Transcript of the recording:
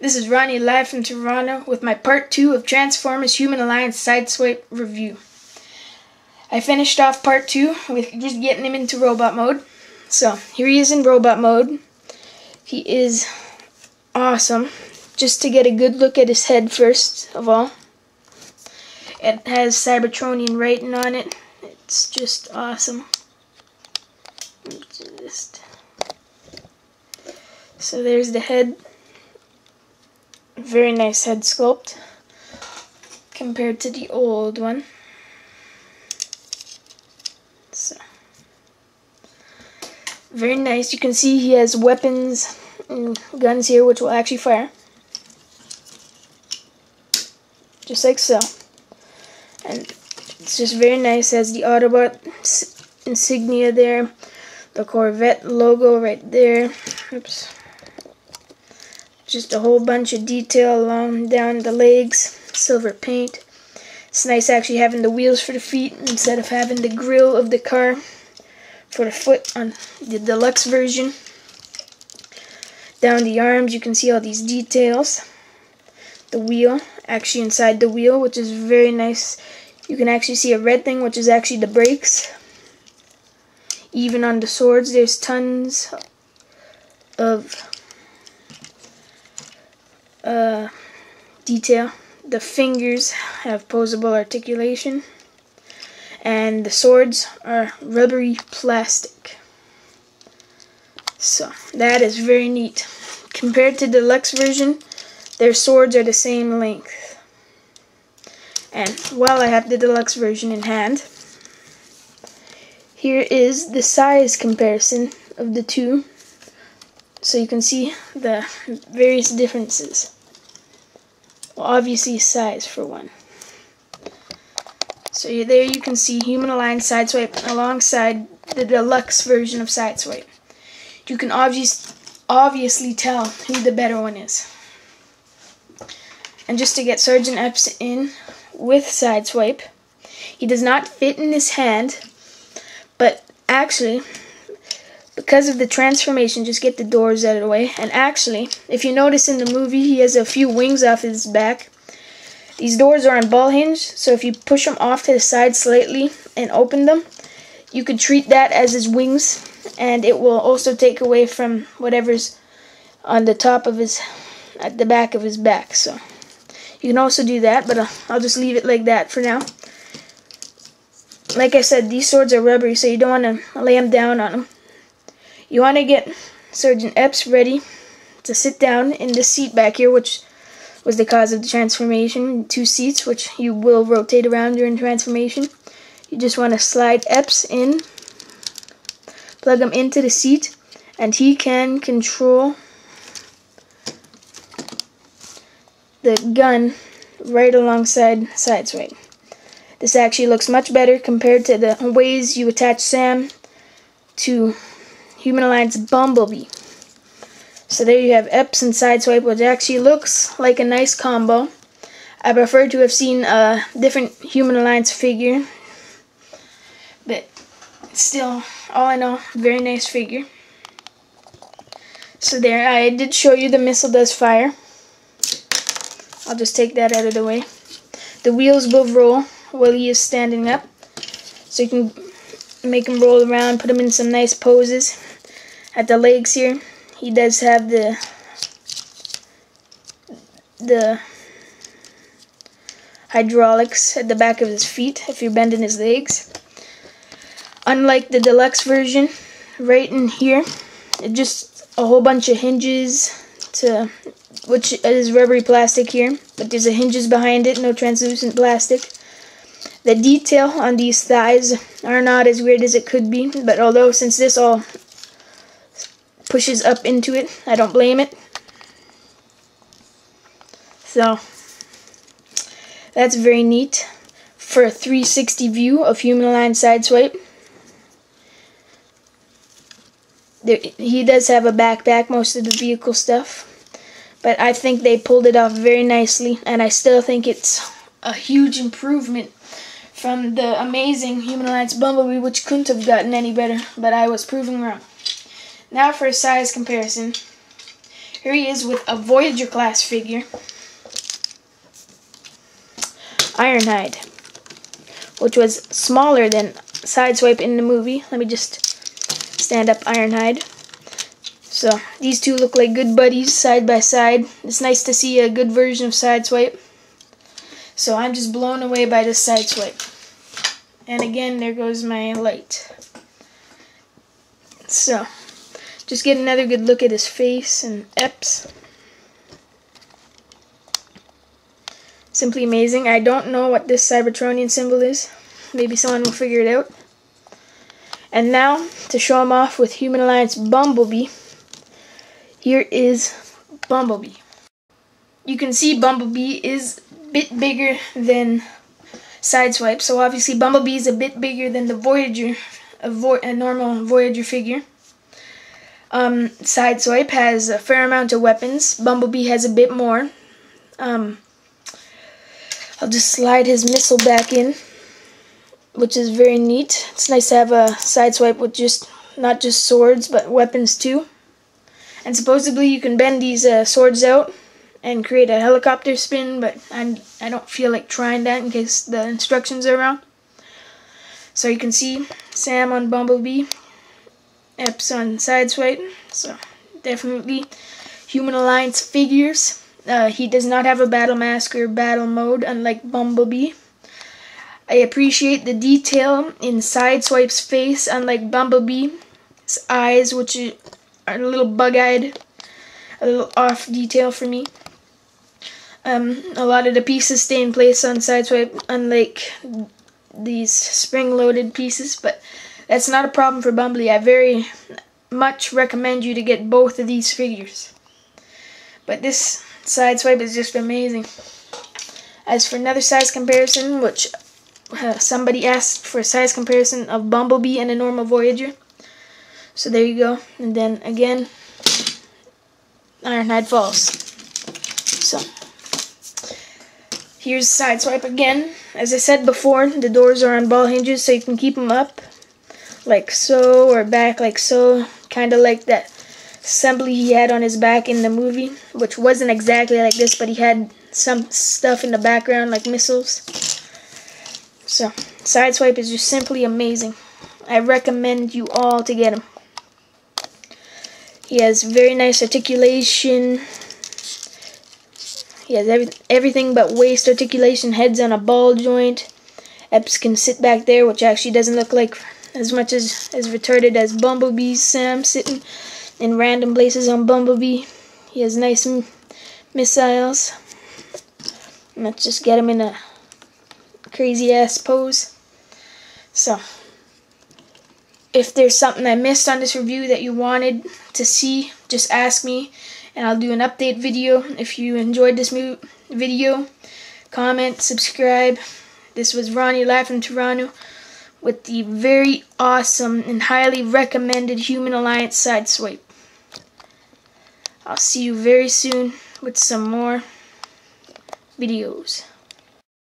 This is Ronnie live from Toronto with my part 2 of Transformers Human Alliance Sideswipe review. I finished off part 2 with just getting him into robot mode. So here he is in robot mode. He is awesome. Just to get a good look at his head first of all. It has Cybertronian writing on it. It's just awesome. So there's the head. Very nice head sculpt compared to the old one. So very nice. You can see he has weapons and guns here which will actually fire. Just like so. And it's just very nice. It has the Autobot insignia there. The Corvette logo right there. Oops. Just a whole bunch of detail along down the legs, silver paint. It's nice actually having the wheels for the feet instead of having the grill of the car for the foot on the deluxe version. Down the arms you can see all these details. The wheel, actually inside the wheel, which is very nice. You can actually see a red thing, which is actually the brakes. Even on the swords there's tons of detail. The fingers have posable articulation, and the swords are rubbery plastic. So that is very neat. Compared to the deluxe version, their swords are the same length. And while I have the deluxe version in hand, here is the size comparison of the two, so you can see the various differences. Well, obviously size for one. So there you can see Human Alliance Sideswipe alongside the deluxe version of Sideswipe. You can obviously tell who the better one is. And just to get Sergeant Epps in with Sideswipe, he does not fit in his hand, but actually, because of the transformation, just get the doors out of the way. And actually, if you notice in the movie, he has a few wings off his back. These doors are on ball hinge, so if you push them off to the side slightly and open them, you could treat that as his wings, and it will also take away from whatever's on the top of his, at the back of his back. So you can also do that, but I'll just leave it like that for now. Like I said, these swords are rubbery, so you don't want to lay them down on them. You want to get Sergeant Epps ready to sit down in this seat back here, which was the cause of the transformation. 2 seats, which you will rotate around during transformation. You just want to slide Epps in, plug him into the seat, and he can control the gun right alongside Sideswipe. This actually looks much better compared to the ways you attach Sam to Human Alliance Bumblebee. So there you have Epps and Sideswipe, which actually looks like a nice combo. I prefer to have seen a different Human Alliance figure, but still, all in all, very nice figure. So there, I did show you the missile does fire. I'll just take that out of the way. The wheels will roll while he is standing up, so you can make him roll around, put him in some nice poses. At the legs here, he does have the hydraulics at the back of his feet if you're bending his legs. Unlike the deluxe version, right in here, it's just a whole bunch of hinges, which is rubbery plastic here, but there's a hinges behind it, no translucent plastic. The detail on these thighs are not as weird as it could be, but although since this all pushes up into it, I don't blame it. So that's very neat for a 360 view of Human Alliance Sideswipe. He does have a backpack, most of the vehicle stuff, but I think they pulled it off very nicely, and I still think it's a huge improvement from the amazing Human Alliance Bumblebee, which couldn't have gotten any better, but I was proven wrong. Now for a size comparison. Here he is with a Voyager class figure, Ironhide, which was smaller than Sideswipe in the movie. Let me just stand up Ironhide. So these two look like good buddies side by side. It's nice to see a good version of Sideswipe. So I'm just blown away by this Sideswipe. And again, there goes my light. So just get another good look at his face and eps. Simply amazing. I don't know what this Cybertronian symbol is. Maybe someone will figure it out. And now, to show him off with Human Alliance Bumblebee, here is Bumblebee. You can see Bumblebee is a bit bigger than Sideswipe, so obviously Bumblebee is a bit bigger than the Voyager, a normal Voyager figure. Sideswipe has a fair amount of weapons. Bumblebee has a bit more. I'll just slide his missile back in, which is very neat. It's nice to have a Sideswipe with not just swords, but weapons too. And supposedly you can bend these swords out and create a helicopter spin, but I don't feel like trying that in case the instructions are wrong. So you can see Sam on Bumblebee, Eps on Sideswipe. So definitely Human Alliance figures. He does not have a battle mask or battle mode, unlike Bumblebee. I appreciate the detail in Sideswipe's face, unlike Bumblebee's eyes, which are a little bug-eyed, a little off detail for me. A lot of the pieces stay in place on Sideswipe, unlike these spring-loaded pieces, but that's not a problem for Bumblebee. I very much recommend you to get both of these figures. But this Sideswipe is just amazing. As for another size comparison, which somebody asked for a size comparison of Bumblebee and a normal Voyager. So there you go. And then again, Ironhide falls. So here's Sideswipe again. As I said before, the doors are on ball hinges, so you can keep them up like so, or back like so, kind of like that assembly he had on his back in the movie, which wasn't exactly like this, but he had some stuff in the background like missiles. So Sideswipe is just simply amazing. I recommend you all to get him. He has very nice articulation. He has everything but waist articulation. Head's on a ball joint. Eps can sit back there, which actually doesn't look like as much as retarded as Bumblebee's Sam sitting in random places on Bumblebee. He has nice missiles. Let's just get him in a crazy ass pose. So if there's something I missed on this review that you wanted to see, just ask me and I'll do an update video. If you enjoyed this video, comment, subscribe. This was Ronnie live from Toronto with the very awesome and highly recommended Human Alliance Sideswipe. I'll see you very soon with some more videos.